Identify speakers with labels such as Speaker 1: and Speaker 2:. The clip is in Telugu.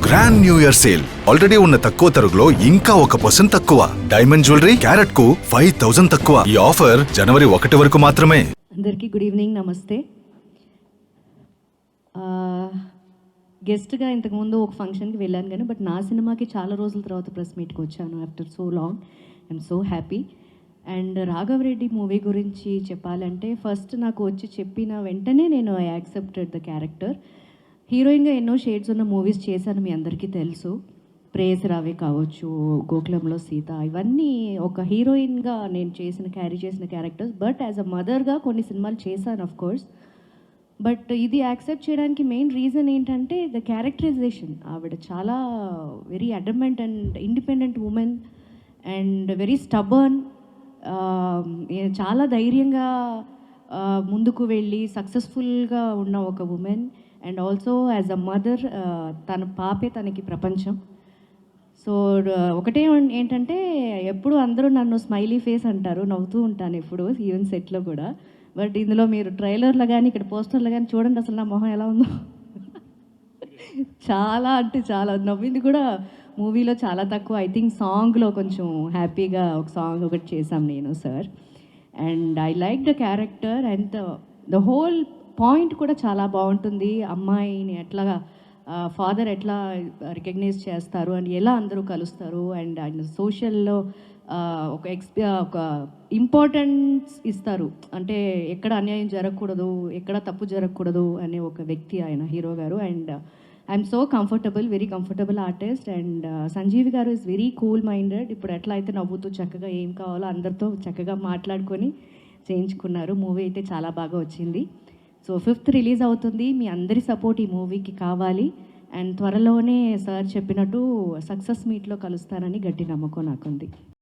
Speaker 1: Grand new year sale already ఉన్న తక్కువ తరుగులో ఇంకా 1% తక్కువ. డైమండ్ జ్యువెలరీ క్యారెట్ కు 5000 తక్కువ. ఈ ఆఫర్ జనవరి 1 వరకు మాత్రమే.
Speaker 2: అందరికీ గుడ్ ఈవినింగ్, నమస్తే. గెస్ట్గా ఇంతకుముందు ఒక ఫంక్షన్కి వెళ్ళాను కానీ బట్ నా సినిమాకి చాలా రోజుల తర్వాత ప్రెస్ మీట్కి వచ్చాను after so long. I'm so happy. And Raghava Reddy movie గురించి చెప్పాలంటే ఫస్ట్ నాకు వచ్చి చెప్పిన వెంటనే నేను ఐ యాక్సెప్టెడ్ ద క్యారెక్టర్. హీరోయిన్గా ఎన్నో షేడ్స్ ఉన్న మూవీస్ చేశాను, మీ అందరికీ తెలుసు. ప్రేయసి రావే కావచ్చు, గోకులంలో సీత, ఇవన్నీ ఒక హీరోయిన్గా నేను క్యారీ చేసిన క్యారెక్టర్స్. బట్ యాజ్ అ మదర్గా కొన్ని సినిమాలు చేశాను ఆఫ్ కోర్స్. బట్ ఇది యాక్సెప్ట్ చేయడానికి మెయిన్ రీజన్ ఏంటంటే ద క్యారెక్టరైజేషన్. ఆవిడ చాలా very adamant and independent women and very stubborn. చాలా ధైర్యంగా ముందుకు వెళ్ళి సక్సెస్ఫుల్గా ఉన్న ఒక women. And also as a mother తన పాపే తనకి ప్రపంచం. సో ఒకటే ఏంటంటే ఎప్పుడు అందరూ నన్ను స్మైలీ ఫేస్ అంటారు, నవ్వుతూ ఉంటాను ఎప్పుడు, ఈవెన్ సెట్లో కూడా. బట్ ఇందులో మీరు ట్రైలర్లో కానీ ఇక్కడ పోస్టర్లో కానీ చూడండి అసలు నా మొహం ఎలా ఉందో. చాలా అంటే చాలా నవ్వింది కూడా మూవీలో చాలా తక్కువ. ఐ థింక్ సాంగ్లో కొంచెం హ్యాపీగా ఒక సాంగ్ ఒకటి చేశాం నేను sir. And I like the character and the whole point కూడా చాలా బాగుంటుంది. అమ్మాయిని ఎట్లా ఫాదర్ ఎట్లా రికగ్నైజ్ చేస్తారు అండ్ ఎలా అందరూ కలుస్తారు అండ్ ఆయన సోషల్లో ఒక ఇంపార్టెన్స్ ఇస్తారు. అంటే ఎక్కడ అన్యాయం జరగకూడదు, ఎక్కడ తప్పు జరగకూడదు అనే ఒక వ్యక్తి ఆయన హీరో గారు. And I'm so comfortable, very comfortable artist. And Sanjeevi garu is very cool minded. ఇప్పుడు ఎట్లా అయితే నవ్వుతూ చక్కగా ఏం కావాలో అందరితో చక్కగా మాట్లాడుకొని చేయించుకున్నారు. మూవీ అయితే చాలా బాగా వచ్చింది. సో 5th రిలీజ్ అవుతుంది. మీ అందరి సపోర్ట్ ఈ మూవీకి కావాలి. అండ్ త్వరలోనే సార్ చెప్పినట్టు సక్సెస్ మీట్లో కలుస్తారని గట్టి నమ్మకం నాకుంది.